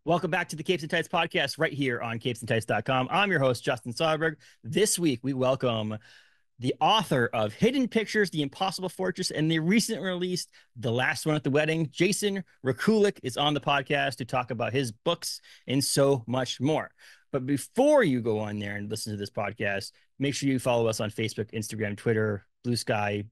Welcome back to the Capes and Tights podcast right here on capesandtights.com. I'm your host, Justin Soderberg. This week, we welcome the author of Hidden Pictures, The Impossible Fortress, and the recent released The Last One at the Wedding. Jason Rekulic is on the podcast to talk about his books and so much more. But before you go on there and listen to this podcast, make sure you follow us on Facebook, Instagram, Twitter, Blue Sky,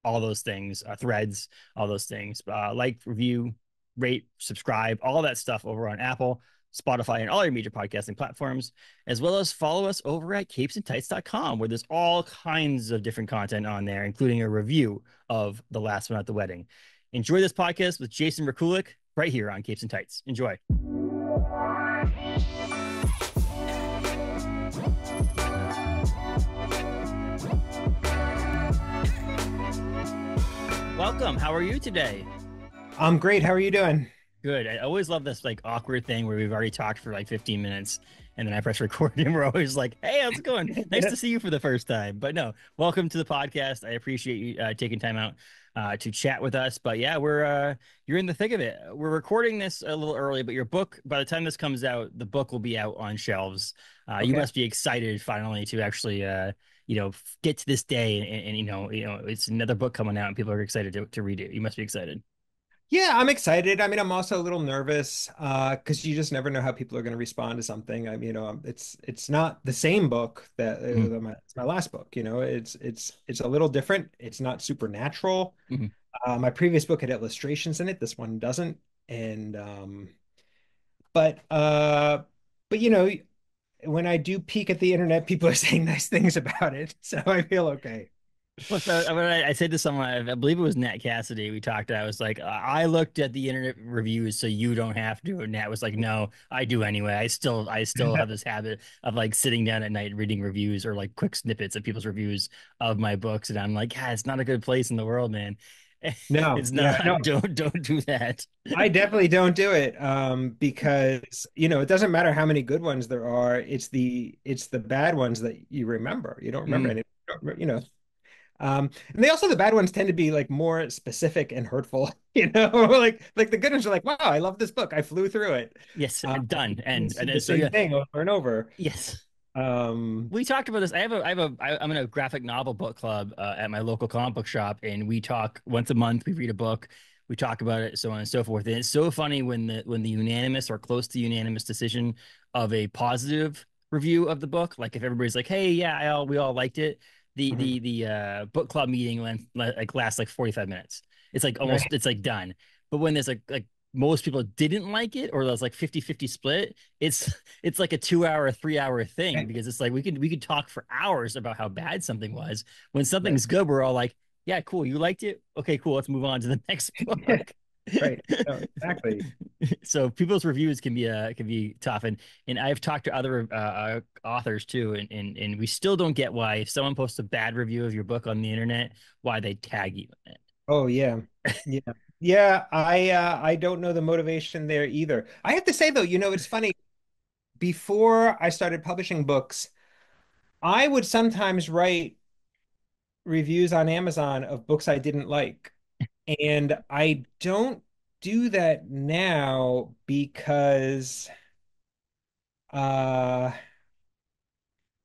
all those things, Threads, all those things. Like, review, rate, subscribe, all that stuff over on Apple, Spotify, and all your major podcasting platforms, as well as follow us over at capesandtights.com, where there's all kinds of different content on there, including a review of The Last One at the Wedding. Enjoy this podcast with Jason Rekulic right here on Capes and Tights. Enjoy. Welcome. How are you today? I'm great. How are you doing? Good. I always love this like awkward thing where we've already talked for like 15 minutes and then I press record and we're always like, hey, how's it going? Nice to see you for the first time. But no, welcome to the podcast. I appreciate you taking time out to chat with us. But yeah, you're in the thick of it. We're recording this a little early, but your book, by the time this comes out, the book will be out on shelves. Okay. You must be excited finally to actually get to this day and it's another book coming out and people are excited to read it. You must be excited. Yeah, I'm excited. I mean, I'm also a little nervous because you just never know how people are going to respond to something. I mean, it's not the same book that it's my last book. It's a little different. It's not supernatural. Mm-hmm. My previous book had illustrations in it. This one doesn't. And but uh, but when I do peek at the internet, people are saying nice things about it, so I feel okay. Well, so I said to someone, I believe it was Nat Cassidy. We talked. I was like, I looked at the internet reviews, so you don't have to. And Nat was like, no, I do anyway. I still have this habit of like sitting down at night reading reviews or like quick snippets of people's reviews of my books, and I'm like, yeah, it's not a good place in the world, man. No, It's yeah, no, not. Don't do that. I definitely don't do it because it doesn't matter how many good ones there are. It's the bad ones that you remember. You don't remember Mm, any, and they also the bad ones tend to be like more specific and hurtful. Like the good ones are like, wow, I love this book. I flew through it. yes, Um, done. you And see the and so same yeah, thing over and over. yes. Um, We talked about this. I'm in a graphic novel book club at my local comic book shop, and we talk once a month. We read a book, we talk about it, so on and so forth. And it's so funny when the unanimous or close to unanimous decision of a positive review of the book, like if everybody's like, "Hey, yeah, we all liked it," the book club meeting lasts like 45 minutes. It's like right. almost it's like done. But when there's like most people didn't like it or there's like 50-50 split, it's like a 2 hour, 3 hour thing because it's like we could talk for hours about how bad something was. When Right. something's good, we're all like, yeah, cool, you liked it. Okay, cool. Let's move on to the next book. Right. No, exactly. So people's reviews can be tough, and I've talked to other authors too, and we still don't get why if someone posts a bad review of your book on the internet, why they tag you in it. Oh yeah. Yeah. Yeah, I don't know the motivation there either. I have to say though, it's funny. Before I started publishing books, I would sometimes write reviews on Amazon of books I didn't like. And I don't do that now because uh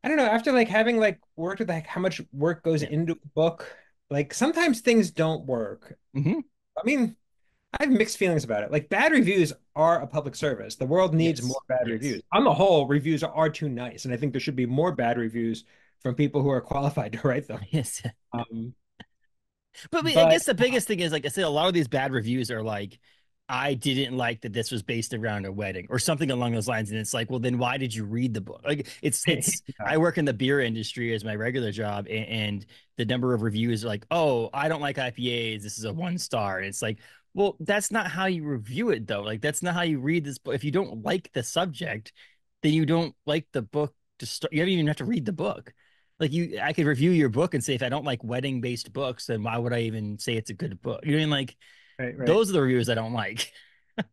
I don't know, after like having like worked with like how much work goes Yeah. into a book, like sometimes things don't work. Hmm. I mean, I have mixed feelings about it. Like bad reviews are a public service. The world needs more Yes. bad Yes. reviews. On the whole, reviews are too nice, and I think there should be more bad reviews from people who are qualified to write them. Yes. Um, But I but guess the biggest thing is, like I said, a lot of these bad reviews are like, I didn't like that this was based around a wedding or something along those lines. And it's like, well, then why did you read the book? Like yeah, I work in the beer industry as my regular job, and the number of reviews are like, oh, I don't like IPAs. This is a 1 star. And it's like, well, that's not how you review it though. Like, that's not how you read this book. If you don't like the subject, then you don't like the book to start. You don't even have to read the book. Like I could review your book and say if I don't like wedding based books, then why would I even say it's a good book? You know what I mean? Like right, right. those are the reviews I don't like.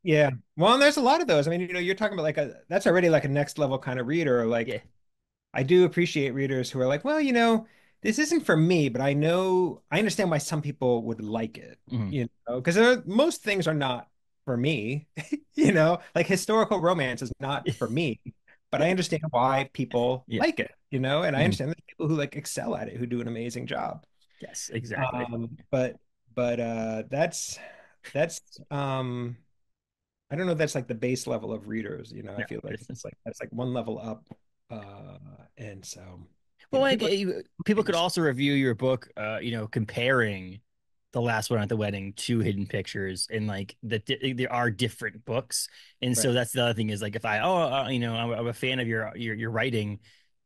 Yeah. Well, and there's a lot of those. I mean, you're talking about like that's already like a next level kind of reader. Like Yeah. I do appreciate readers who are like, well, this isn't for me, but I understand why some people would like it, Mhm. because most things are not. for me. Like historical romance is not for me, but Yeah. I understand why people Yeah. like it, and I Mhm. understand there's people who like excel at it, who do an amazing job. Yes, exactly. But that's I don't know if that's like the base level of readers, I No, feel like it's that's like one level up. Uh and so, well, like people people could also review your book, comparing the last one at the wedding to Hidden Pictures, and like there are different books, and so right. that's the other thing is like if I I'm a fan of your writing,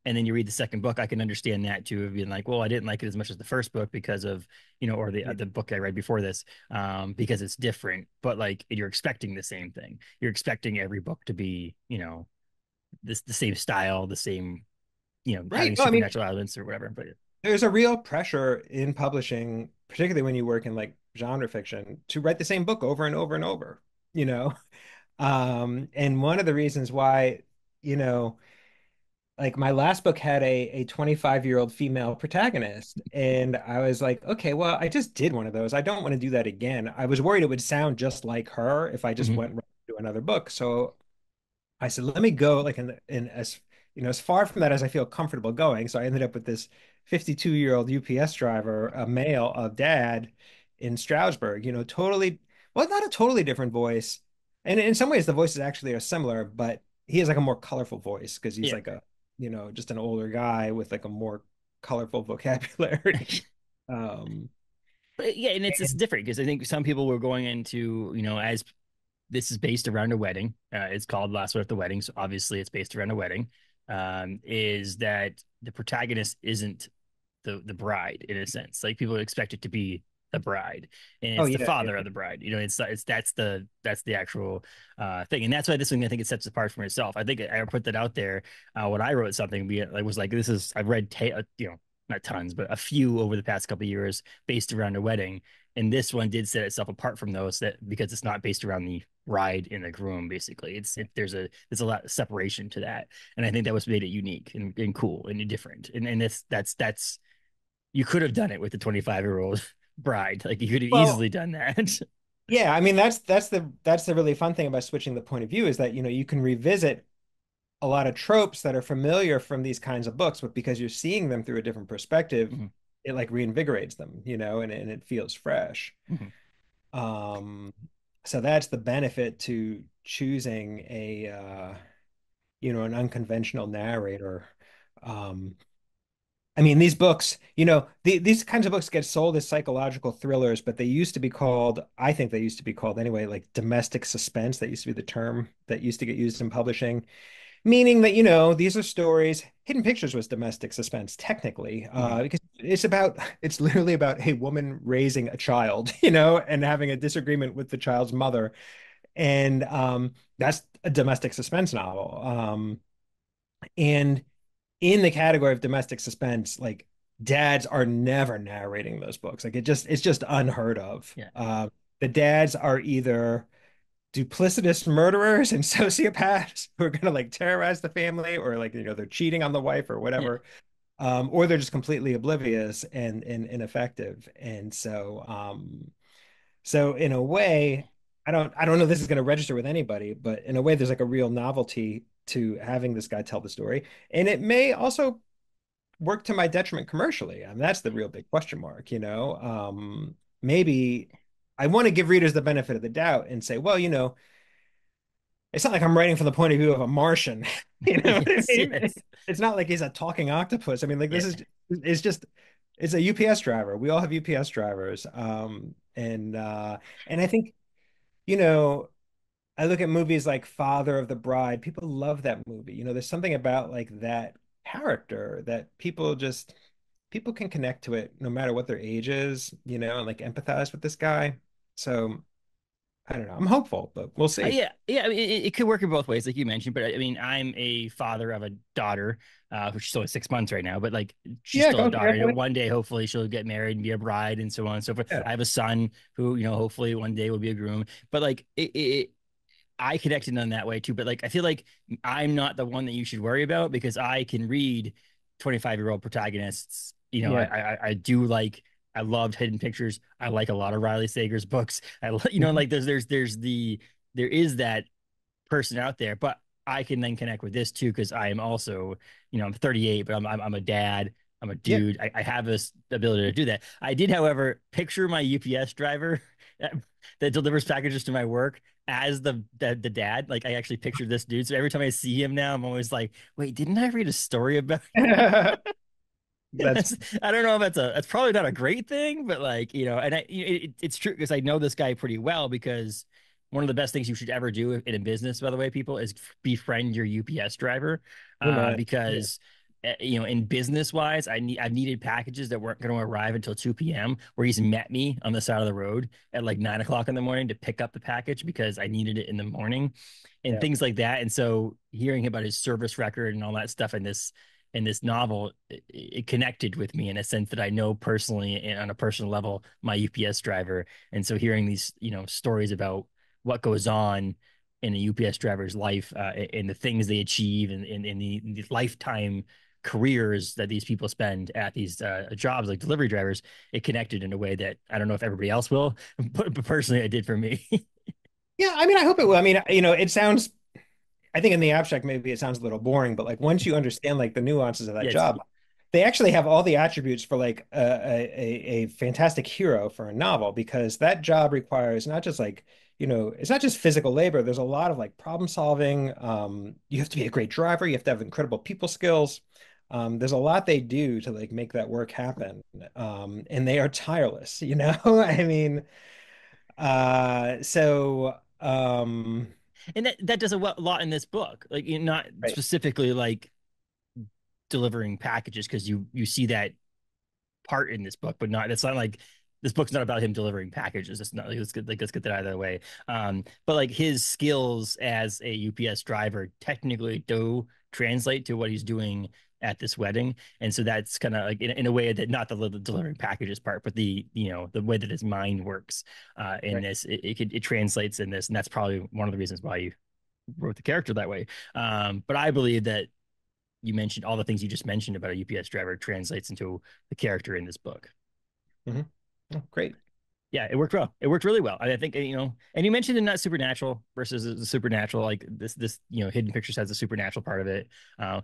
and then you read the second book, I can understand that too of being like, well, I didn't like it as much as the first book because of or the book I read before this, because it's different, but like you're expecting the same thing, you're expecting every book to be this the same style, the same Right. having No, I mean, supernatural elements or whatever. But there's a real pressure in publishing, particularly when you work in like genre fiction, to write the same book over and over and over, you know? And one of the reasons why, you know, like my last book had a 25-year-old female protagonist, and I was like, okay, well, I just did one of those. I don't want to do that again. I was worried it would sound just like her if I just Mhm. went right to another book. So I said, let me go like in as as far from that as I feel comfortable going. So I ended up with this 52-year-old UPS driver, a male, a dad in Stroudsburg, totally, well, not a totally different voice. And in some ways the voices actually are similar, but he has like a more colorful voice because he's Yeah. like just an older guy with like a more colorful vocabulary. Um, But yeah, and it's and- different because I think some people were going into, as this is based around a wedding. It's called Last One at the Wedding, so obviously it's based around a wedding. Is that the protagonist isn't the bride in a sense? Like people expect it to be the bride, and oh it's the yeah, father yeah. of the bride. It's that's the actual thing, and that's why this one I think it sets apart from itself. I think I put that out there when I wrote something. I was like, this is I've read not tons, but a few over the past couple of years based around a wedding, and this one did set itself apart from those that because it's not based around the bride and the groom. Basically, there's a lot of separation to that, and I think that was made it unique and cool and different, and that's you could have done it with the 25-year-old bride. Like you could have Well, easily done that. yeah, I mean that's the really fun thing about switching the point of view is that you can revisit a lot of tropes that are familiar from these kinds of books, but because you're seeing them through a different perspective, Mhm, it like reinvigorates them, and it feels fresh. mhm. Um, so that's the benefit to choosing an unconventional narrator. Um, I mean, these books, these kinds of books get sold as psychological thrillers, but they used to be called, I think they used to be called anyway, like domestic suspense. That used to be the term that used to get used in publishing, meaning that, these are stories. Hidden Pictures was domestic suspense, technically, Mhm. because it's literally about a woman raising a child, and having a disagreement with the child's mother. And that's a domestic suspense novel. And in the category of domestic suspense, like dads are never narrating those books. Like it's just unheard of. Yeah, The dads are either duplicitous murderers and sociopaths who are gonna like terrorize the family, or like they're cheating on the wife or yeah. whatever, or they're just completely oblivious and ineffective. And so in a way, I don't know if this is going to register with anybody, but in a way, there's like a real novelty to having this guy tell the story, and it may also work to my detriment commercially. I mean, that's the real big question mark. Maybe I want to give readers the benefit of the doubt and say, well, it's not like I'm writing from the point of view of a Martian. You know what I Yes, mean? yes, It's not like he's a talking octopus. I mean, like yeah. this is it's just it's a UPS driver. We all have UPS drivers. And I think, you know, I look at movies like Father of the Bride. People love that movie. There's something about like that character that people can connect to it no matter what their age is, and like empathize with this guy. So I don't know. I'm hopeful, but we'll see. Yeah, yeah. I mean, it could work in both ways, like you mentioned. But I mean, I'm a father of a daughter, who's she's only 6 months right now, but like she's Yeah, still a go daughter. congratulations. One day, hopefully, she'll get married and be a bride, and so on and so forth. Yeah. I have a son who, hopefully one day will be a groom. But like I connected on that way too. But like, I feel like I'm not the one that you should worry about because I can read 25-year-old protagonists. Yeah. I do like I loved Hidden Pictures. I like a lot of Riley Sager's books. Mhm. like there is that person out there, but I can then connect with this too because I am also, I'm 38, but I'm a dad. I'm a Yeah. dude. I have this ability to do that. I did, however, picture my UPS driver that, that delivers packages to my work as the dad. Like I actually pictured this dude. So every time I see him now, I'm always like, wait, didn't I read a story about That's I don't know if that's probably not a great thing, but like, and it's true because I know this guy pretty well because one of the best things you should ever do in a business, by the way, people, is befriend your UPS driver, amen. Yeah. because in business wise, I've needed packages that weren't going to arrive until 2 p.m. where he's met me on the side of the road at like 9 o'clock in the morning to pick up the package because I needed it in the morning and Yeah. things like that. And so hearing about his service record and all that stuff in this novel, it connected with me in a sense that I know personally and on a personal level my UPS driver. And so hearing these, stories about what goes on in a UPS driver's life, and the things they achieve and the lifetime careers that these people spend at these jobs like delivery drivers, it connected in a way that I don't know if everybody else will, but personally it did for me. Yeah, I mean, I hope it will. I mean, it sounds, I think in the abstract, maybe it sounds a little boring, but like once you understand like the nuances of that Yeah, job, they actually have all the attributes for like a fantastic hero for a novel because that job requires not just like, it's not just physical labor. There's a lot of like problem solving. You have to be a great driver. You have to have incredible people skills. There's a lot they do to like make that work happen. And they are tireless, I mean, and that does a lot in this book, like not right, specifically like delivering packages because you see that part in this book, but not. It's not like this book's not about him delivering packages. It's not like let's get that out of the way. But like his skills as a UPS driver technically do translate to what he's doing at this wedding, and so that's kind of like in a way that not the delivering packages part, but the way that his mind works in right. this, it translates in this, and that's probably one of the reasons why you wrote the character that way. But I believe that you mentioned all the things you just mentioned about a UPS driver translates into the character in this book. Mhm. Oh, great. Yeah, it worked well. It worked really well. I think, and you mentioned in that supernatural versus the supernatural, like this, Hidden Pictures has a supernatural part of it. Uh,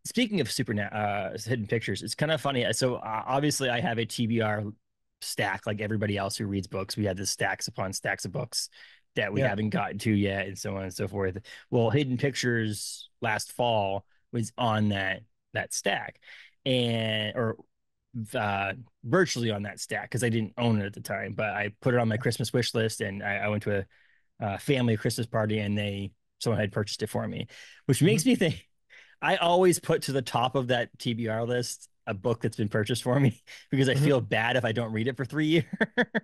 Speaking of Hidden Pictures, it's kind of funny. So obviously, I have a TBR stack like everybody else who reads books. We have this stacks upon stacks of books that we Yeah. haven't gotten to yet, and so on and so forth. Well, Hidden Pictures last fall was on that stack, and or uh, virtually on that stack because I didn't own it at the time, but I put it on my Christmas wish list, and I went to a family Christmas party, and someone had purchased it for me, which Mhm. makes me think I always put to the top of that TBR list a book that's been purchased for me because I Mhm. feel bad if I don't read it for 3 years.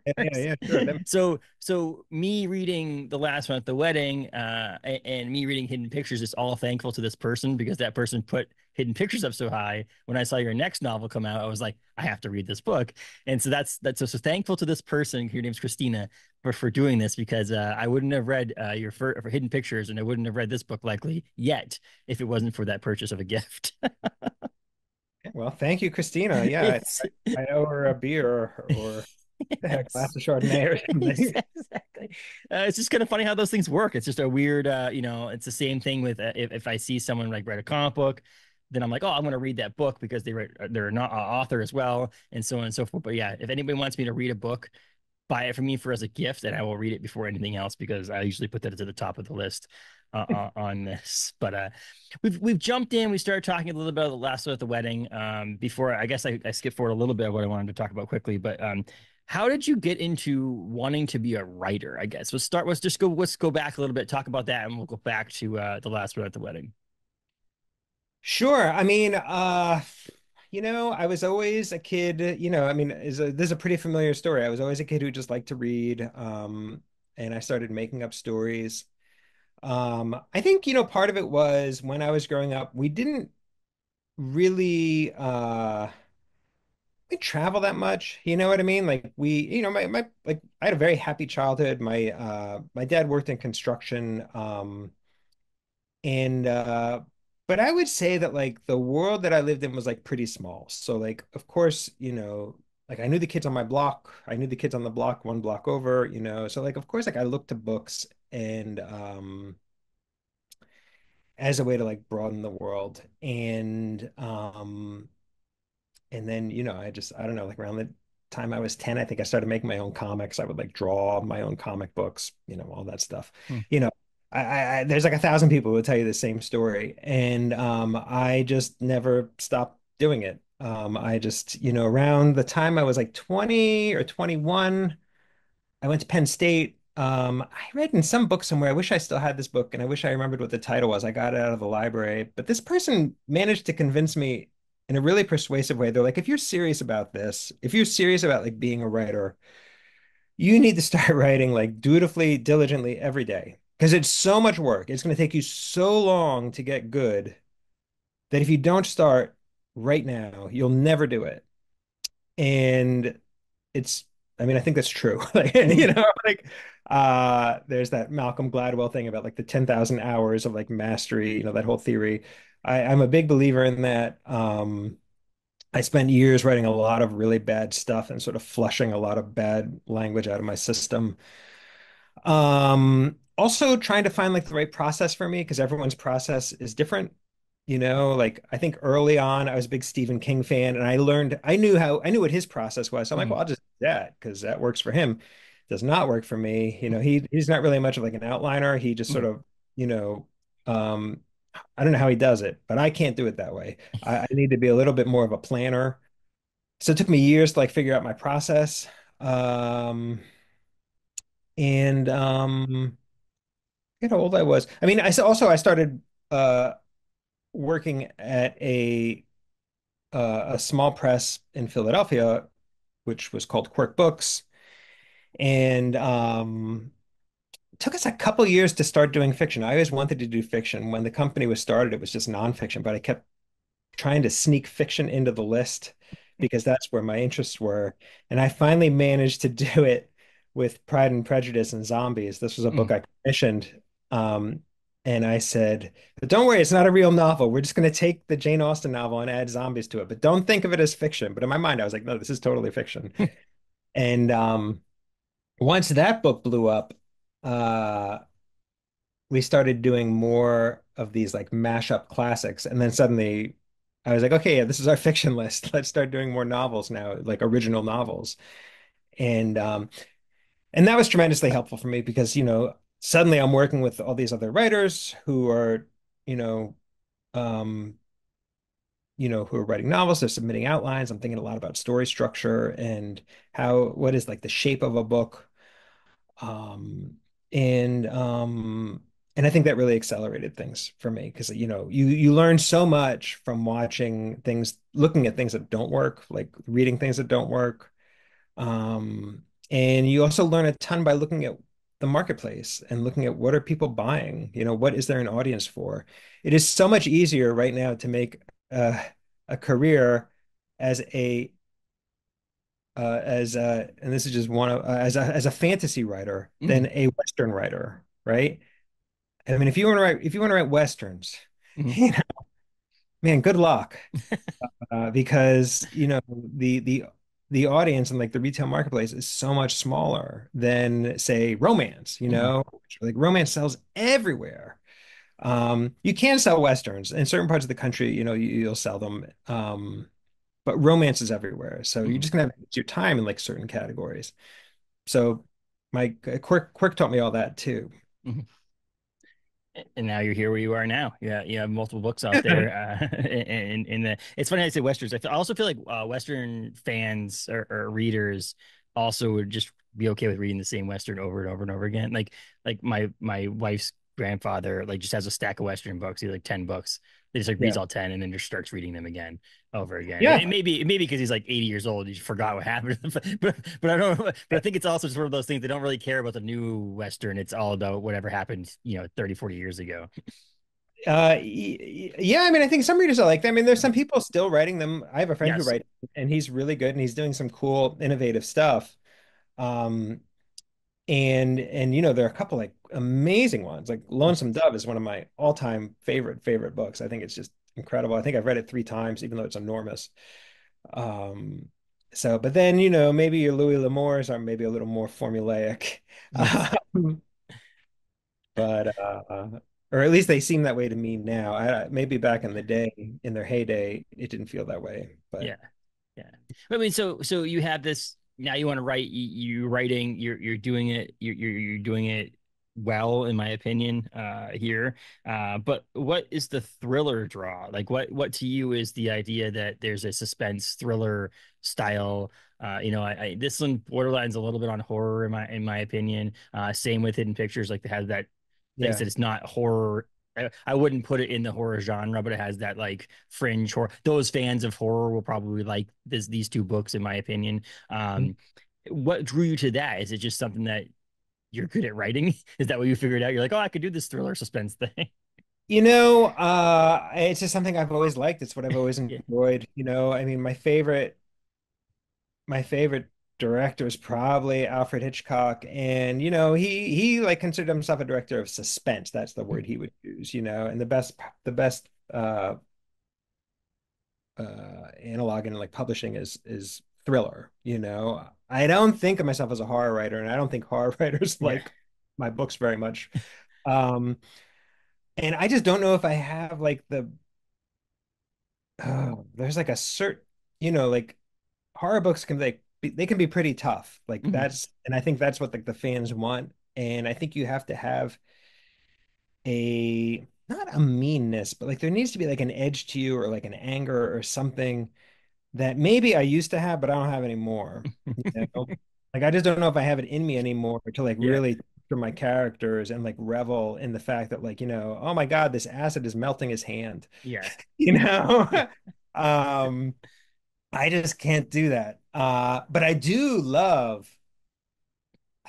Yeah, yeah, yeah, sure. So me reading the last one at the wedding, and me reading Hidden Pictures is all thankful to this person because that person put Hidden Pictures up so high. When I saw your next novel come out, I was like, I have to read this book, and so that's so thankful to this person. Your name's Christina for doing this because I wouldn't have read your for Hidden Pictures, and I wouldn't have read this book likely yet if it wasn't for that purchase of a gift. Well, thank you, Christina. Yeah, It's I owe her a beer or a yes. glass of Chardonnay or something. Exactly. It's just kind of funny how those things work. It's just a weird, it's the same thing with if I see someone like write a comic book, then I'm like, oh, I'm going to read that book because they're not an author as well, and so on and so forth. But yeah, if anybody wants me to read a book, buy it for me for as a gift, and I will read it before anything else because I usually put that to the top of the list on this. But we've jumped in. We started talking a little bit about the last one at the wedding. Before I guess I skipped forward a little bit of what I wanted to talk about quickly, but how did you get into wanting to be a writer? I guess let's go back a little bit, talk about that, and we'll go back to the last one at the wedding. Sure. I mean, I was always a kid, I mean, this is a pretty familiar story. I was always a kid who just liked to read, and I started making up stories. I think, part of it was when I was growing up, we didn't really we travel that much. You know what I mean? Like my like I had a very happy childhood. My dad worked in construction. And but I would say that like the world that I lived in was like pretty small. So like of course, like I knew the kids on my block. I knew the kids on the block, one block over, So like of course like I looked to books and as a way to like broaden the world. And then, I don't know, like around the time I was 10, I think I started making my own comics. I would like draw my own comic books, all that stuff. Hmm. You know, there's like 1,000 people who will tell you the same story. And I just never stopped doing it. I just, around the time I was like 20 or 21, I went to Penn State. I read in some book somewhere. I wish I still had this book, and I wish I remembered what the title was. I got it out of the library, but this person managed to convince me in a really persuasive way. They're like, if you're serious about this, if you're serious about like being a writer, you need to start writing like dutifully, diligently every day because it's so much work. It's going to take you so long to get good that if you don't start right now, you'll never do it. And it's I mean, I think that's true. Like, like there's that Malcolm Gladwell thing about like the 10,000 hours of like mastery, that whole theory. I'm a big believer in that. I spent years writing a lot of really bad stuff and sort of flushing a lot of bad language out of my system. Also trying to find like the right process for me because everyone's process is different. Like I think early on I was a big Stephen King fan and I knew what his process was. So I'm like, Hmm. well, I'll just do that because that works for him. Does not work for me. He's not really much of like an outliner. He just Hmm. sort of, um, I don't know how he does it, but I can't do it that way. I need to be a little bit more of a planner. So it took me years to like figure out my process. Um, and how old I was. I mean, I started working at a small press in Philadelphia, which was called Quirk Books, and it took us a couple years to start doing fiction. I always wanted to do fiction. When the company was started, it was just nonfiction, but I kept trying to sneak fiction into the list because that's where my interests were. And I finally managed to do it with Pride and Prejudice and Zombies. This was a book Hmm. I commissioned. Um, and I said, but don't worry, it's not a real novel. We're just going to take the Jane Austen novel and add zombies to it. But don't think of it as fiction. But in my mind, I was like, no, this is totally fiction. And once that book blew up, uh, we started doing more of these like mashup classics. And then suddenly I was like, okay, yeah, this is our fiction list. Let's start doing more novels now, like original novels. And and that was tremendously helpful for me because, suddenly I'm working with all these other writers who are, you know, um, who are writing novels, they're submitting outlines. I'm thinking a lot about story structure and what is like the shape of a book. Um, and um, and I think that really accelerated things for me because you learn so much from watching things, looking at things that don't work, like reading things that don't work. Um, and you also learn a ton by looking at the marketplace and looking at what are people buying, what is there an audience for? It is so much easier right now to make a career as and this is just one of as a fantasy writer Hmm. than a Western writer, right? I mean, if you want to write Westerns, Hmm. you know, man, good luck, because the audience and like the retail marketplace is so much smaller than say romance. Hmm. Like romance sells everywhere. You can sell Westerns in certain parts of the country, you'll sell them. But romance is everywhere. So you're Hmm. just gonna have to use your time in like certain categories. So my Quirk taught me all that too. Hmm. And now you're here where you are now. Yeah, you have multiple books out there. In the, it's funny I say westerns. I also feel like Western fans or readers also would just be okay with reading the same Western over and over and over again. Like my wife's grandfather like just has a stack of Western books. He has like 10 books. He just like reads Yeah. all 10 and then just starts reading them again over again. And Yeah. it may be because he's like 80 years old. He forgot what happened. But I don't. But I think it's also just one of those things they don't really care about the new Western. It's all about whatever happened, 30, 40 years ago. Yeah, I mean, I think some readers are like that. I mean, there's some people still writing them. I have a friend who Yes. writes, and he's really good, and he's doing some cool, innovative stuff. Um, and there are a couple like amazing ones. Like Lonesome Dove is one of my all-time favorite books. I think it's just incredible. I think I've read it 3 times, even though it's enormous. Um, So, but then, maybe your Louis L'Amours are maybe a little more formulaic. Yes. Um, but or at least they seem that way to me now. Maybe back in the day, in their heyday, it didn't feel that way. But Yeah. Yeah. I mean, so you have this now. You want to write. You writing. You're doing it. You're doing it well, in my opinion. Here. But what is the thriller draw? Like, what to you is the idea that there's a suspense thriller style? I this one borderlines a little bit on horror in my opinion. Same with Hidden Pictures. Like, it has that. Like I yeah. said, it's not horror. I wouldn't put it in the horror genre, but it has that like fringe horror. Those fans of horror will probably like these two books, in my opinion. What drew you to that? Is it just something that you're good at writing? Is that what you figured out? You're like, oh, I could do this thriller suspense thing. It's just something I've always liked. It's what I've always Yeah. enjoyed. I mean, my favorite director is probably Alfred Hitchcock, and he like considered himself a director of suspense. That's the word he would use. And the best analog in like publishing is thriller. I don't think of myself as a horror writer, and I don't think horror writers Yeah. like my books very much. Um, and I just don't know if I have like there's like a like horror books they can be pretty tough. Like Mhm. and I think that's what like the fans want. And I think you have to have a not a meanness, but like there needs to be like an edge to you or like an anger or something that maybe I used to have, but I don't have anymore. You know? Like I just don't know if I have it in me anymore to like Yeah. really for my characters and like revel in the fact that like, oh my God, this acid is melting his hand. Yeah. You know? Yeah. Um, I just can't do that. But I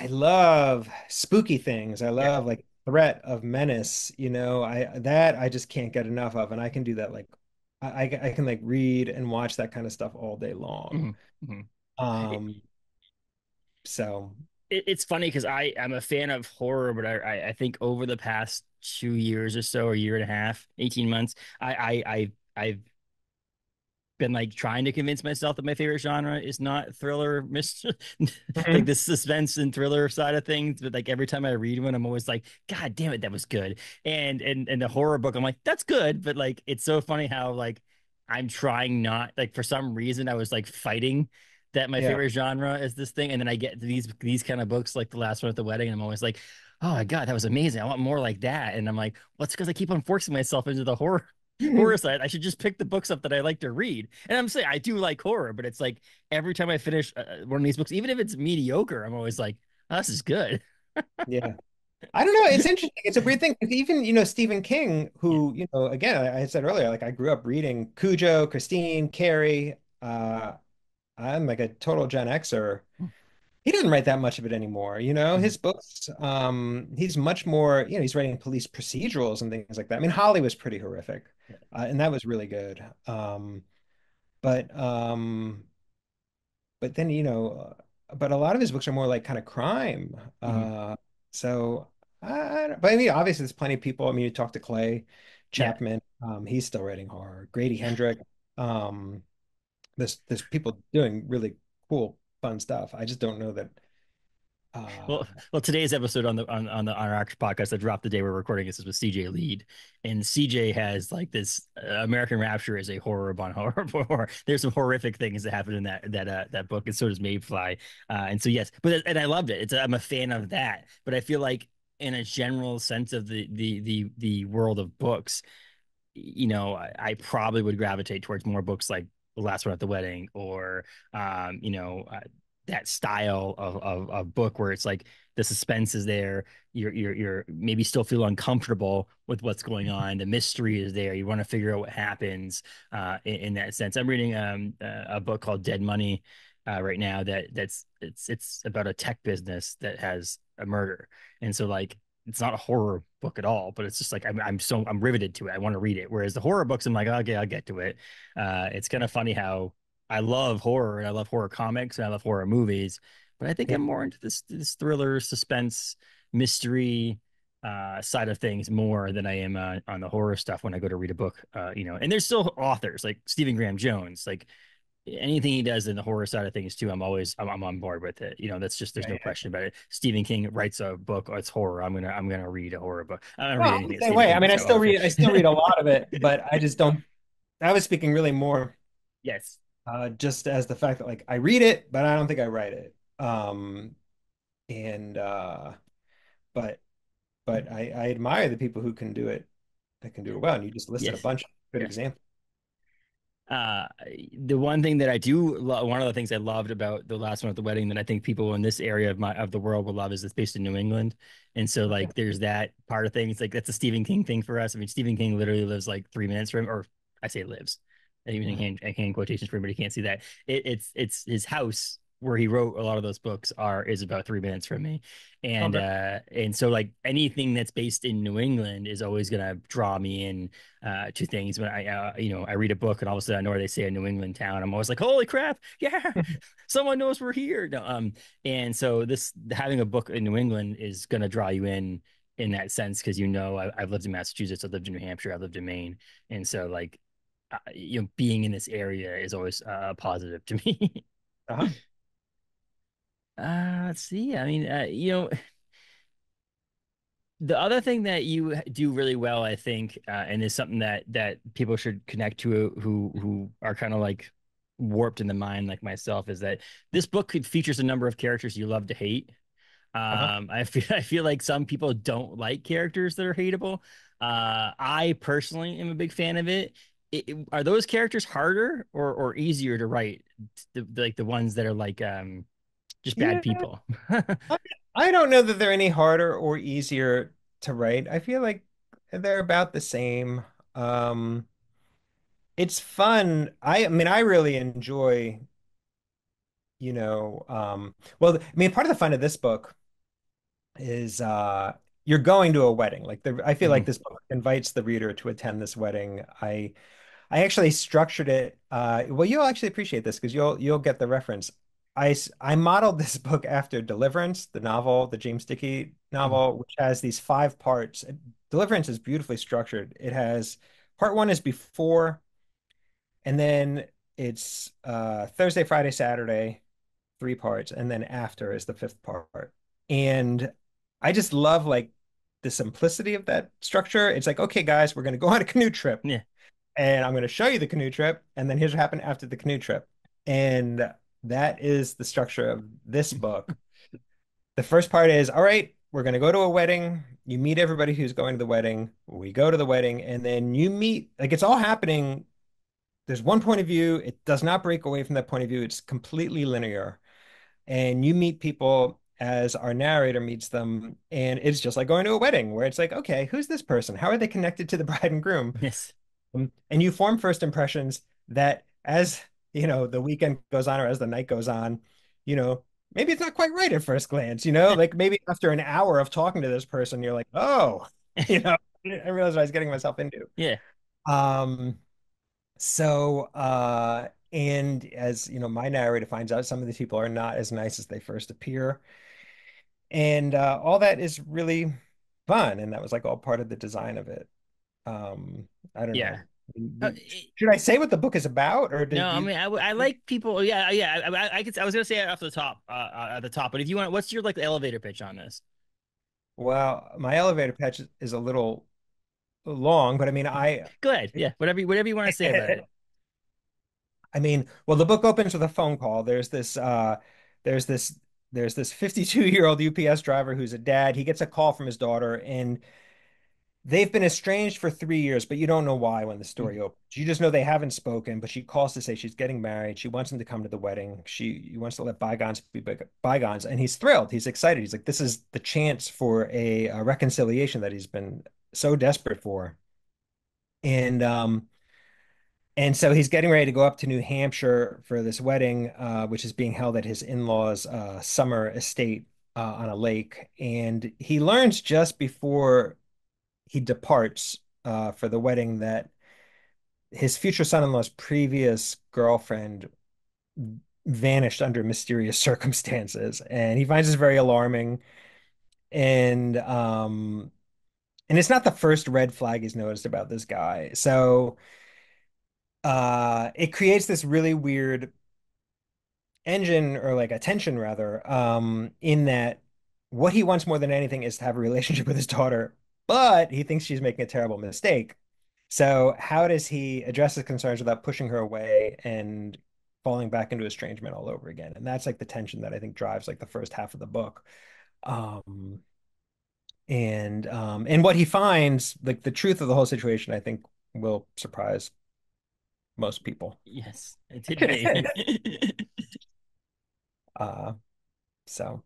love spooky things. I Yeah. love like threat of menace, I just can't get enough of. And I can do that like I can like read and watch that kind of stuff all day long. Mhm. Mhm. Um, so It's funny because I'm a fan of horror, but I think over the past 2 years or so, or year and a half, 18 months, I've been like trying to convince myself that my favorite genre is not thriller mystery, like Mhm. the suspense and thriller side of things. But like every time I read one, I'm always like, God damn it, that was good. And the horror book, I'm like, that's good. But like it's so funny how like I'm trying not like for some reason I was like fighting that my Yeah. favorite genre is this thing. And then I get to these kind of books like the last one at the wedding, and I'm always like, oh my God, that was amazing. I want more like that. And I'm like, well, it's because I keep on forcing myself into the horror side. I should just pick the books up that I like to read. And I'm saying I do like horror, but it's like every time I finish one of these books, even if it's mediocre, I'm always like, oh, this is good. Yeah. I don't know. It's interesting. It's a weird thing. 'Cause even, Stephen King, Yeah. who, again, I said earlier, like I grew up reading Cujo, Christine, Carrie. I'm like a total Gen Xer. He doesn't write that much of it anymore. Mhm. His books, he's much more, he's writing police procedurals and things like that. I mean, Holly was pretty horrific, and that was really good. But but then, but a lot of his books are more like kind of crime. Mhm. So but I mean, obviously, there's plenty of people. I mean, you talk to Clay Yeah. Chapman, he's still writing horror. Grady Yeah. Hendrick, um, there's people doing really cool, fun stuff. I just don't know that. Well, Uh, well, today's episode on our actual podcast that dropped the day we're recording this is with CJ Lead, and CJ has like this American Rapture is a horror upon horror. Horror. There's some horrific things that happen in that book, and so does Mayfly. And so yes, but and I loved it. I'm a fan of that, but I feel like in a general sense of the world of books, I probably would gravitate towards more books like The Last One at the Wedding or, um, you know, uh, that style of book where it's like the suspense is there. You're maybe still feel uncomfortable with what's going on. The mystery is there. You want to figure out what happens in that sense. I'm reading a book called Dead Money right now it's about a tech business that has a murder. And so like it's not a horror book at all, but it's just like I'm riveted to it. I want to read it. Whereas the horror books, I'm like, okay, I'll get to it. It's kind of funny how I love horror and I love horror comics and I love horror movies, but I think yeah, I'm more into this thriller, suspense, mystery side of things more than I am on the horror stuff when I go to read a book. And there's still authors like Stephen Graham Jones, like anything he does in the horror side of things too, I'm on board with it. That's just there's Yeah, no yeah. question about it. Stephen King writes a book, oh, it's horror. I'm gonna read a horror book. I don't read Well, I'm anything the that same Stephen way. I King mean, puts out. Obviously. I still read a lot of it, but I just don't. I was speaking really more Yes. just as the fact that like I read it, but I don't think I write it. And but I admire the people who can do it that can do it well. And you just listed a Yes. bunch of good Yes. examples. uh the one thing that one of the things I loved about the last one at the wedding that I think people in this area of the world will love is it's based in New England. And so Okay. like there's that part of things, like that's a Stephen King thing for us. I mean, Stephen King literally lives like 3 minutes from, or I say lives, even in hand quotations for anybody who can't see that. It's his house where he wrote a lot of those books is about 3 minutes from me. and Okay. uh and so like anything that's based in New England is always gonna draw me in to things. When I read a book and all of a sudden I know where they say a New England town, I'm always like, holy crap, yeah, someone knows we're here. No, and so this having a book in New England is gonna draw you in that sense, because I've lived in Massachusetts, I've lived in New Hampshire, I've lived in Maine. And so like being in this area is always positive to me. Uh-huh. Let's see. I mean, the other thing that you do really well, I think, and is something that people should connect to, who are kind of like warped in the mind like myself, is that this book features a number of characters you love to hate. Uh-huh. I feel like some people don't like characters that are hateable. I personally am a big fan of it. Are those characters harder or easier to write? Like the ones that are like just bad Yeah. people. I, I don't know that they're any harder or easier to write. I feel like they're about the same. Um, it's fun. I mean, I really enjoy, well, I mean, part of the fun of this book is you're going to a wedding. I feel like Mhm. this book invites the reader to attend this wedding. I actually structured it. Well, you'll actually appreciate this because you'll get the reference. I modeled this book after Deliverance, the novel, the James Dickey Mhm. novel, which has these 5 parts. Deliverance is beautifully structured. It has part one is before, and then it's Thursday, Friday, Saturday, 3 parts, and then after is the fifth part. And I just love like the simplicity of that structure. It's like, okay, guys, we're going to go on a canoe trip Yeah. and I'm going to show you the canoe trip. And then here's what happened after the canoe trip. And that is the structure of this book. The first part is, all right, we're going to go to a wedding. You meet everybody who's going to the wedding. We go to the wedding, and then you meet, like, it's all happening. There's one point of view. It does not break away from that point of view. It's completely linear. And you meet people as our narrator meets them. And it's just like going to a wedding where it's like, okay, who's this person? How are they connected to the bride and groom? Yes. And you form first impressions that as the weekend goes on or as the night goes on, you know, maybe it's not quite right at first glance, like maybe after an hour of talking to this person, you're like, oh, I realized what I was getting myself into. Yeah. Um, and as my narrator finds out, some of these people are not as nice as they first appear. And all that is really fun. And that was like all part of the design of it. I don't Yeah. know. Uh, Should I say what the book is about, or No, did I you? mean, I like people. Yeah, yeah. I was gonna say it off the top, at the top. But if you want, what's your like elevator pitch on this? Well, my elevator pitch is a little long, but I mean, Go ahead. Yeah, whatever you want to say about it. I mean, well, the book opens with a phone call. There's this, there's this 52-year-old UPS driver who's a dad. He gets a call from his daughter, and they've been estranged for 3 years, but you don't know why when the story opens. You just know they haven't spoken, but she calls to say she's getting married. She wants him to come to the wedding. She wants to let bygones be bygones. And he's thrilled. He's excited. He's like, this is the chance for a reconciliation that he's been so desperate for. And and so he's getting ready to go up to New Hampshire for this wedding, which is being held at his in-laws' summer estate on a lake. And he learns just before he departs for the wedding that his future son-in-law's previous girlfriend vanished under mysterious circumstances, and he finds this very alarming. And and it's not the first red flag he's noticed about this guy. So it creates this really weird engine, or like a tension rather, in that what he wants more than anything is to have a relationship with his daughter, but he thinks she's making a terrible mistake. So how does he address his concerns without pushing her away and falling back into estrangement all over again? And that's like the tension that I think drives like the first half of the book. Um, and what he finds, like the truth of the whole situation, I think will surprise most people. Yes, it did me. uh, so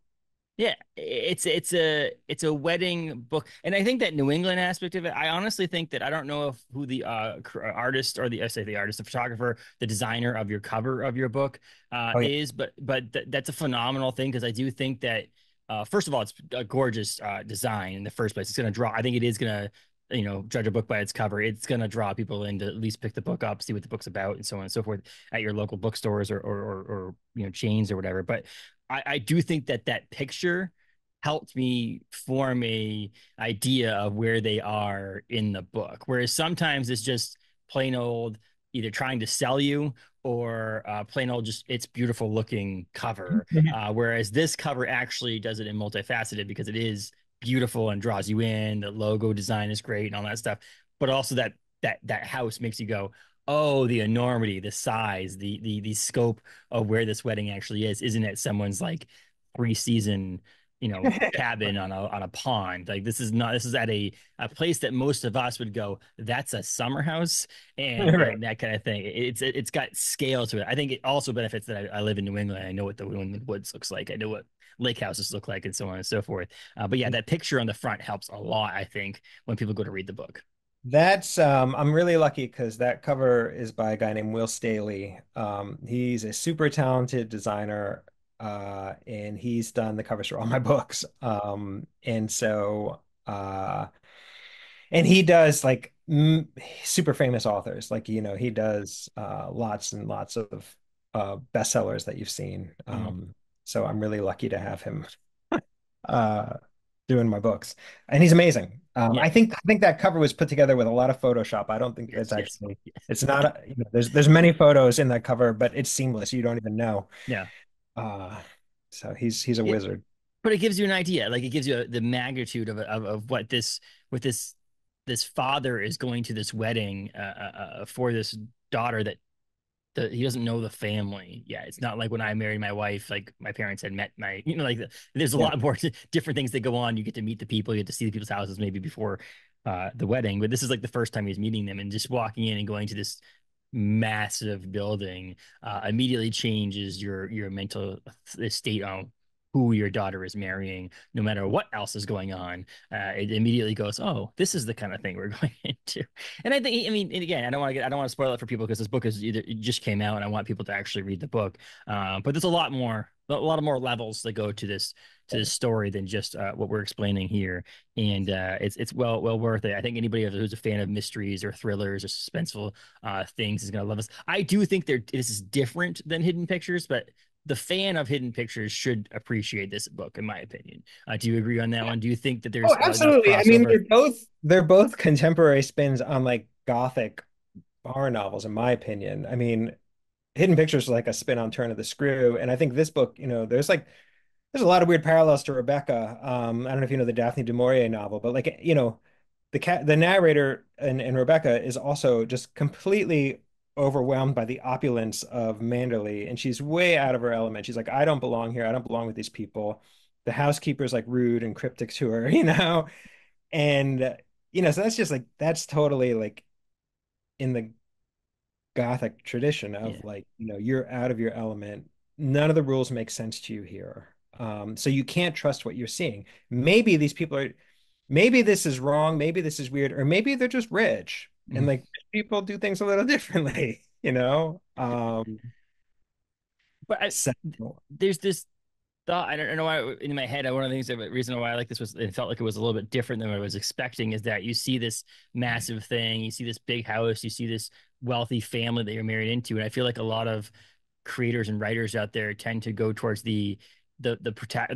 Yeah, it's a wedding book, and I think that New England aspect of it. I honestly think that I don't know if who the artist or the I say the artist, the photographer, the designer of your cover of your book oh yeah. is, but that's a phenomenal thing because I do think that first of all, it's a gorgeous design in the first place. It's gonna draw. I think it is gonna judge a book by its cover. It's gonna draw people in to at least pick the book up, see what the book's about, and so on and so forth at your local bookstores or chains or whatever. But I do think that that picture helped me form a idea of where they are in the book. Whereas sometimes it's just plain old either trying to sell you or plain old just it's beautiful looking cover. Whereas this cover actually does it in multifaceted because it is beautiful and draws you in. The logo design is great and all that stuff. But also that house makes you go, oh, the enormity, the size, the scope of where this wedding actually is. Isn't it someone's like 3 season, cabin on a pond? Like this is at a place that most of us would go, that's a summer house Right. and that kind of thing. It's got scale to it. I think it also benefits that I live in New England. I know what the New England woods looks like. I know what lake houses look like and so on and so forth. But yeah, that picture on the front helps a lot, I think, when people go to read the book. That's I'm really lucky because that cover is by a guy named Will Staley. He's a super talented designer, and he's done the covers for all my books. And he does like super famous authors. Like, he does lots and lots of bestsellers that you've seen. Mhm. So I'm really lucky to have him uh, doing my books, and he's amazing. Yeah. I think that cover was put together with a lot of Photoshop. I don't think Yes, that's yes, actually. yes. It's not. There's many photos in that cover, but it's seamless. You don't even know. Yeah. Uh, so he's a It, wizard. but it gives you an idea. Like it gives you the magnitude of what this father is going to this wedding for this daughter that he doesn't know the family. Yeah, it's not like when I married my wife, like my parents had met my, there's a Yeah. lot more different things that go on. You get to meet the people, you get to see the people's houses maybe before the wedding, but this is like the first time he's meeting them and just walking in and going to this massive building immediately changes your mental state on who your daughter is marrying, no matter what else is going on. It immediately goes, oh, this is the kind of thing we're going into. And I think, I mean, and again, I don't want to spoil it for people because this book is either it just came out and I want people to actually read the book. But there's a lot of more levels that go to this story than just what we're explaining here, and it's well worth it. I think anybody who's a fan of mysteries or thrillers or suspenseful things is going to love this. I do think this is different than Hidden Pictures, but the fan of Hidden Pictures should appreciate this book, in my opinion. Do you agree on that one? Do you think that Oh, there's enough absolutely. I mean, crossover? they're both contemporary spins on like gothic horror novels, in my opinion. I mean, Hidden Pictures is like a spin on Turn of the Screw, and I think this book, there's a lot of weird parallels to Rebecca. I don't know if you know the Daphne du Maurier novel, but like, the narrator in Rebecca is also just completely overwhelmed by the opulence of Manderley, and she's way out of her element. She's like, I don't belong here. I don't belong with these people. The housekeeper's like rude and cryptic to her, and so that's just like that's totally like in the Gothic tradition Yeah. of like, you're out of your element. None of the rules make sense to you here. So you can't trust what you're seeing. Maybe this is wrong. Maybe this is weird, or maybe they're just rich and Mhm. like people do things a little differently, you know? But So there's this thought. I don't know why in my head. One of the things, the reason why I like this was it felt like it was a little bit different than what I was expecting. Is that you see this massive thing, you see this big house, you see this wealthy family that you're married into, and I feel like a lot of creators and writers out there tend to go towards the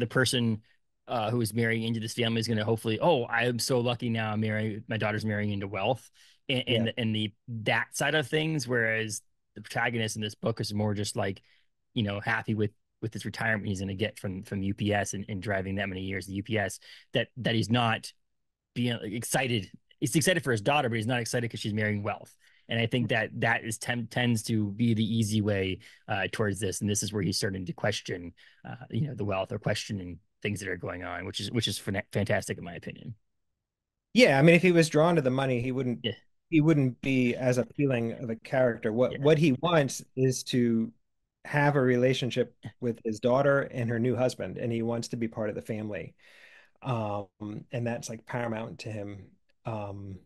person who is marrying into this family is going to hopefully, oh, I am so lucky now. I'm marrying my daughter's marrying into wealth, in Yeah. the that side of things, whereas the protagonist in this book is more just like, happy with his retirement he's going to get from UPS and driving that many years to UPS, that he's not being excited. He's excited for his daughter, but he's not excited because she's marrying wealth. And I think that is tends to be the easy way towards this. And this is where he's starting to question, the wealth, or questioning things that are going on, which is fantastic in my opinion. Yeah, I mean, if he was drawn to the money, Yeah, he wouldn't be as appealing of a character. yeah, What he wants is to have a relationship with his daughter and her new husband, and he wants to be part of the family. Um, and that's like paramount to him. Um,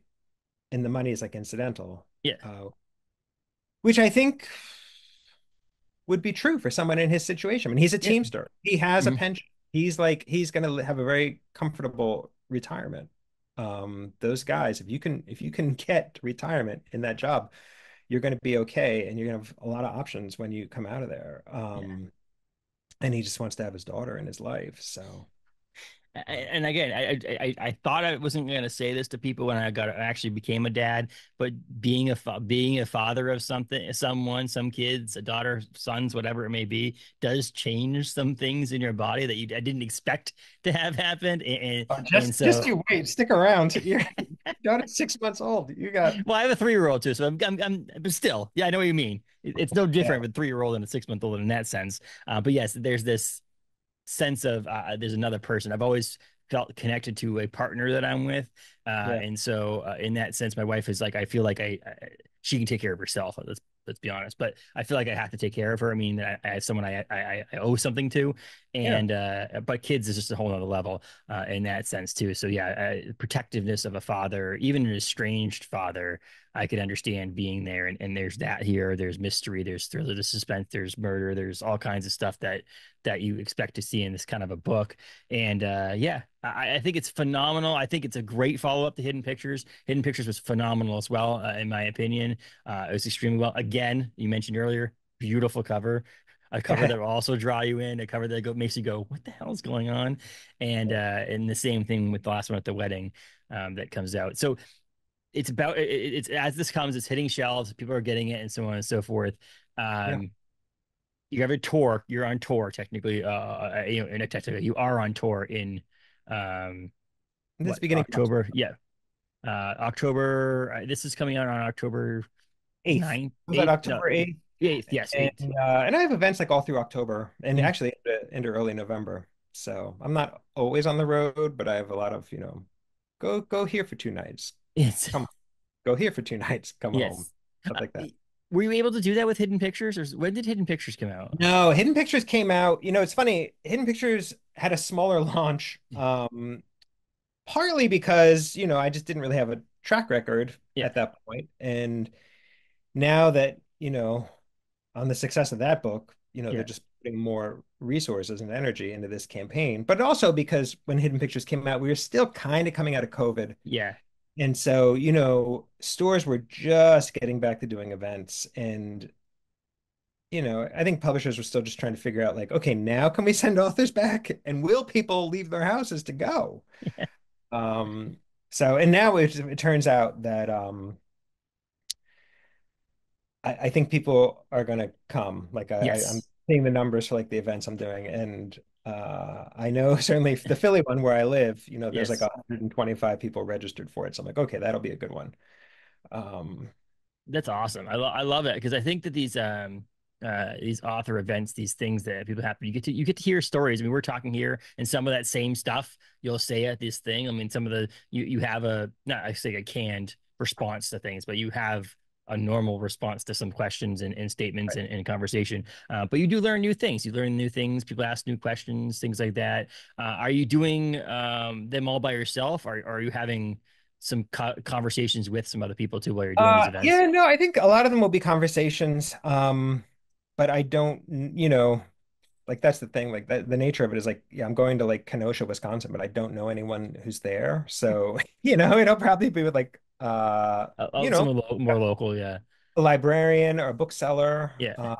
and the money is like incidental, yeah, uh, which I think would be true for someone in his situation. I mean, he's a yeah. Teamster. He has a Mhm. pension. He's going to have a very comfortable retirement. Those guys, if you can get retirement in that job, you're going to be okay, and you're going to have a lot of options when you come out of there. Yeah. And he just wants to have his daughter in his life. So, And again, I thought I wasn't going to say this to people when I actually became a dad, but being a father of some kids, a daughter, sons, whatever it may be, does change some things in your body that I didn't expect to have happened, and just so. you wait, stick around. Your daughter's 6 months old. You got Well, I have a 3-year-old too, so but still, yeah, I know what you mean. It's no yeah, different with 3-year-old and a 6-month-old in that sense. But yes, there's this sense of there's another person. I've always felt connected to a partner that I'm with, yeah. and so in that sense, my wife is like, I feel like she can take care of herself. Let's be honest, but I feel like I have to take care of her. I mean, I have someone I owe something to, Yeah. and but kids is just a whole other level in that sense too. So yeah, protectiveness of a father, even an estranged father, I could understand being there. And there's that here. There's mystery. There's thriller. There's suspense. There's murder. There's all kinds of stuff that you expect to see in this kind of a book. And yeah, I think it's phenomenal. I think it's a great follow up to Hidden Pictures. Hidden Pictures was phenomenal as well, in my opinion. It was extremely well. Again, you mentioned earlier, beautiful cover. A cover that will also draw you in, a cover that makes you go, "What the hell is going on?" And the same thing with the last one at the wedding, that comes out. So it's as this comes, it's hitting shelves, people are getting it, and so on and so forth. Yeah. Um, you have a tour. You're on tour technically. In a technically, you are on tour in um, This what, beginning of October? Yeah, October. This is coming out on October 8th. 9th, Was that 8th. No, October 8th? 8th. Yes, 8th. And I have events like all through October and Mm. actually into early November. So I'm not always on the road, but I have a lot of, go here for 2 nights. It's Come go here for 2 nights, come home. yes. Stuff Uh, like that. were you able to do that with Hidden Pictures, or when did Hidden Pictures come out? No, Hidden Pictures came out. It's funny. Hidden Pictures had a smaller launch, partly because, I just didn't really have a track record Yeah, at that point. And now that, on the success of that book, they're yeah, just putting more resources and energy into this campaign. But also because when Hidden Pictures came out, we were still kind of coming out of COVID. yeah, And so, stores were just getting back to doing events. And, I think publishers were still just trying to figure out, like, okay, now can we send authors back? And will people leave their houses to go? Um, and now it turns out that I think people are going to come. Like I'm yes, seeing the numbers for like the events I'm doing, and I know certainly the Philly one where I live, there's like yes. 125 people registered for it. So I'm like, okay, that'll be a good one. Um, That's awesome. I love it because I think that these author events, these things that people happen, you get to hear stories. I mean, we're talking here, and some of that same stuff you'll say at this thing. I mean, some of the you have a, not I say a canned response to things, but you have a normal response to some questions and statements right. and conversation. But you do learn new things. You learn new things. People ask new questions, things like that. Are you doing them all by yourself? Or are you having some conversations with some other people too while you're doing these events? Yeah, no, I think a lot of them will be conversations. But I don't, like that's the thing. Like the nature of it is like, yeah, I'm going to like Kenosha, Wisconsin, but I don't know anyone who's there. So, it'll probably be with like, Some of the more local, yeah, a librarian or a bookseller. yeah,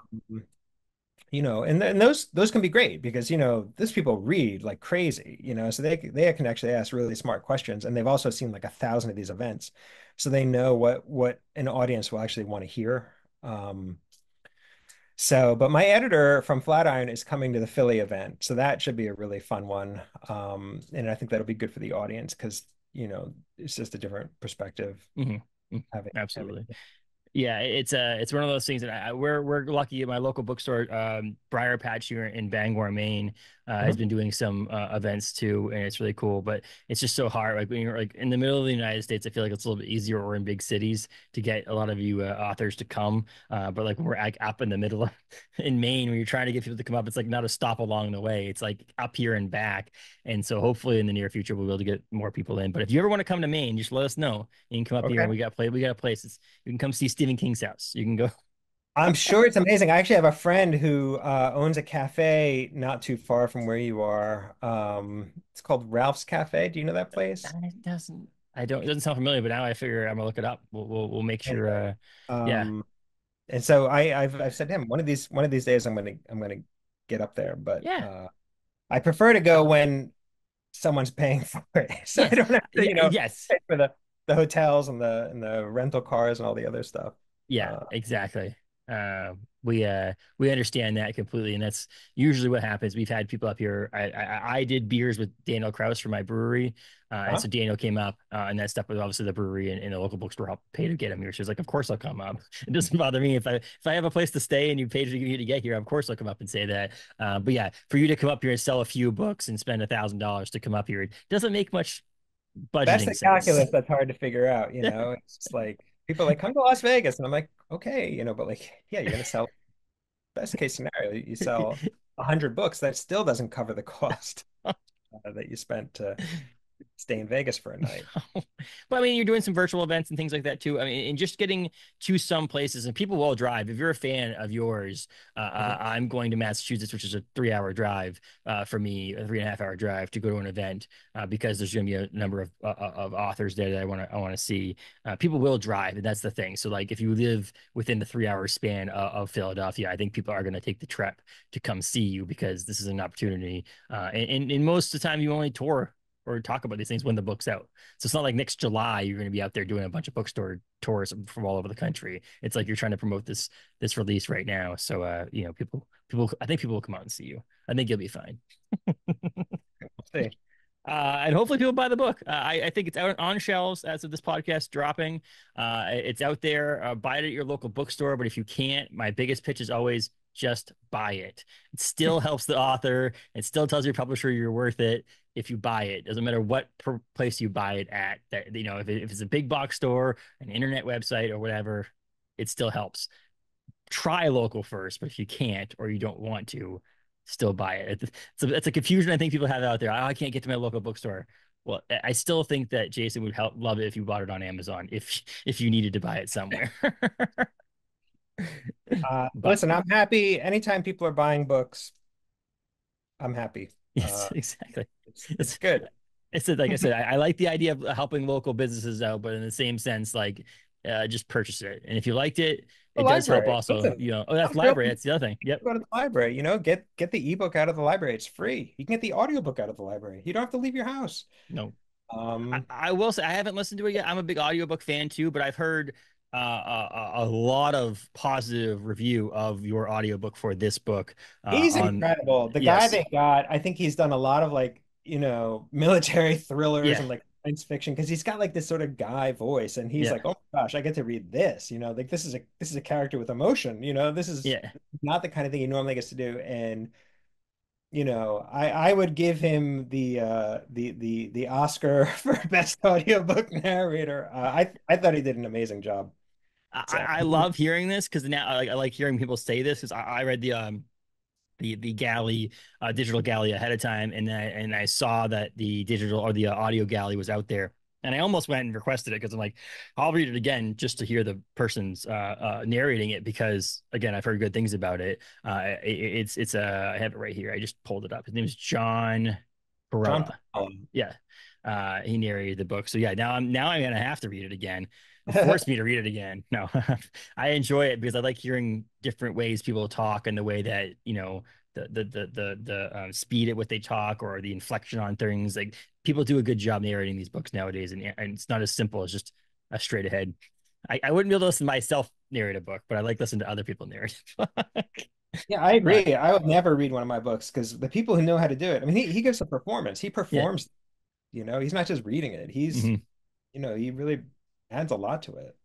and those can be great because those people read like crazy, so they can actually ask really smart questions, and they've also seen like 1,000 of these events, so they know what an audience will actually want to hear. Um, but my editor from Flatiron is coming to the Philly event, so that should be a really fun one. And I think that'll be good for the audience because it's just a different perspective Hmm. having. Absolutely. Yeah, it's one of those things that we're lucky. My local bookstore, Briar Patch here in Bangor, Maine, has been Mhm. doing some events too, and it's really cool. But it's just so hard. Like when you're like in the middle of the United States, I feel like it's a little bit easier, or in big cities, to get a lot of you authors to come. But like when we're like up in the middle of, in Maine, when you're trying to get people to come up, it's like not a stop along the way. It's like up here and back. And so hopefully in the near future we'll be able to get more people in. But if you ever want to come to Maine, just let us know. You can come up here, and Okay. we got a place. You can come see Stephen King's house. You can go. I'm sure it's amazing. I actually have a friend who owns a cafe not too far from where you are. It's called Ralph's Cafe. Do you know that place? It doesn't. I don't. It doesn't sound familiar, but now I figure I'm gonna look it up. We'll make sure. Anyway, Yeah. um, and so I've said to him one of these days I'm gonna get up there, but Yeah. I prefer to go when someone's paying for it, so I Yes. don't have to Yes. pay for the hotels and the rental cars and all the other stuff. Yeah, Uh, exactly. We understand that completely, and that's usually what happens. We've had people up here. I did beers with Daniel Kraus for my brewery, and huh? so Daniel came up, and that stuff was obviously the brewery and the local bookstore helped pay to get him here. She was like, "Of course I'll come up. It doesn't bother me if I have a place to stay and you paid to get here. Of course I'll come up and say that." But yeah, for you to come up here and sell a few books and spend $1,000 to come up here, it doesn't make much That's budgeting the sense. calculus that's hard to figure out. It's just like people are like come to Las Vegas, and I'm like, okay, but like, yeah, you're gonna sell. Best case scenario, you sell 100 books. That still doesn't cover the cost that you spent to stay in Vegas for a night. But I mean, you're doing some virtual events and things like that too. I mean, and just getting to some places, and people will drive. If you're a fan of yours, Mhm. I'm going to Massachusetts, which is a 3 hour drive for me, a 3.5 hour drive to go to an event because there's going to be a number of authors there that I want to see. People will drive, and that's the thing. So like, if you live within the 3 hour span of Philadelphia, I think people are going to take the trip to come see you because this is an opportunity. And most of the time, you only tour or talk about these things when the book's out. So it's not like next July you're going to be out there doing a bunch of bookstore tours from all over the country. It's like you're trying to promote this release right now. So people I think people will come out and see you. I think you'll be fine. We'll see. And hopefully people buy the book. I think it's out on shelves as of this podcast dropping. It's out there. Buy it at your local bookstore. But if you can't, my biggest pitch is always just buy it. It still helps the author. It still tells your publisher you're worth it if you buy it. Doesn't matter what place you buy it at. That if it's a big box store, an internet website, or whatever, it still helps. Try local first, but if you can't or you don't want to, still buy it. It's a confusion I think people have out there. Oh, I can't get to my local bookstore. Well, I still think that Jason would love it if you bought it on Amazon if you needed to buy it somewhere. But Listen, I'm happy anytime people are buying books. I'm happy. yes, exactly. It's It's good. like I said, I like the idea of helping local businesses out, but in the same sense, like just purchase it. And if you liked it, The it does help library. also. Listen, Oh, that's I'm thrilled library. people That's the other thing. Yep. go to the library. Get the ebook out of the library. It's free. You can get the audiobook out of the library. You don't have to leave your house. No, Um, I will say I haven't listened to it yet. I'm a big audiobook fan too, but I've heard a lot of positive review of your audiobook for this book he's on incredible. The guy yes. they got, I think he's done a lot of like, military thrillers Yeah. and like science fiction because he's got like this sort of guy voice, and he's Yeah. like, oh my gosh, I get to read this. Like this is a character with emotion. This is Yeah. not the kind of thing he normally gets to do. And I would give him the Oscar for best audiobook narrator. I thought he did an amazing job. So I love hearing this because now I like hearing people say this because I read the galley digital galley ahead of time, and I saw that the digital or the audio galley was out there, and I almost went and requested it because I'm like, I'll read it again just to hear the person's narrating it because again I've heard good things about it. It's I have it right here. I just pulled it up. His name is John John Perella. Paul. Yeah. He narrated the book. So yeah, now I'm gonna have to read it again. force me to read it again. No, I enjoy it because I like hearing different ways people talk and the way that, the speed at what they talk or the inflection on things. Like people do a good job narrating these books nowadays, and it's not as simple as just a straight ahead. I wouldn't be able to listen to myself narrate a book, but I like listening to other people narrate. Yeah, I Uh, agree. I would never read one of my books because the people who know how to do it, I mean, he gives a performance. He yeah. performs, he's not just reading it. Mhm. He really adds a lot to it.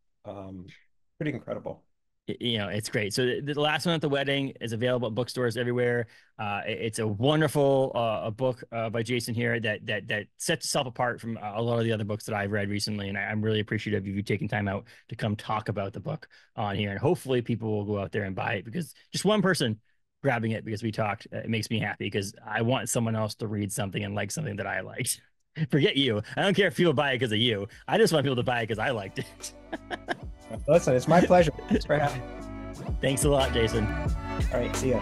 Pretty incredible. It's great. So the last one at the wedding is available at bookstores everywhere. It's a wonderful a book by Jason here that sets itself apart from a lot of the other books that I've read recently, and I'm really appreciative of you taking time out to come talk about the book on here. And hopefully, people will go out there and buy it because just one person grabbing it because we talked, it makes me happy because I want someone else to read something and like something that I liked. Forget you. I don't care if people buy it because of you. I just want people to buy it because I liked it. Listen, it's my pleasure. Thanks for having me. Thanks a lot, Jason. All right, see ya.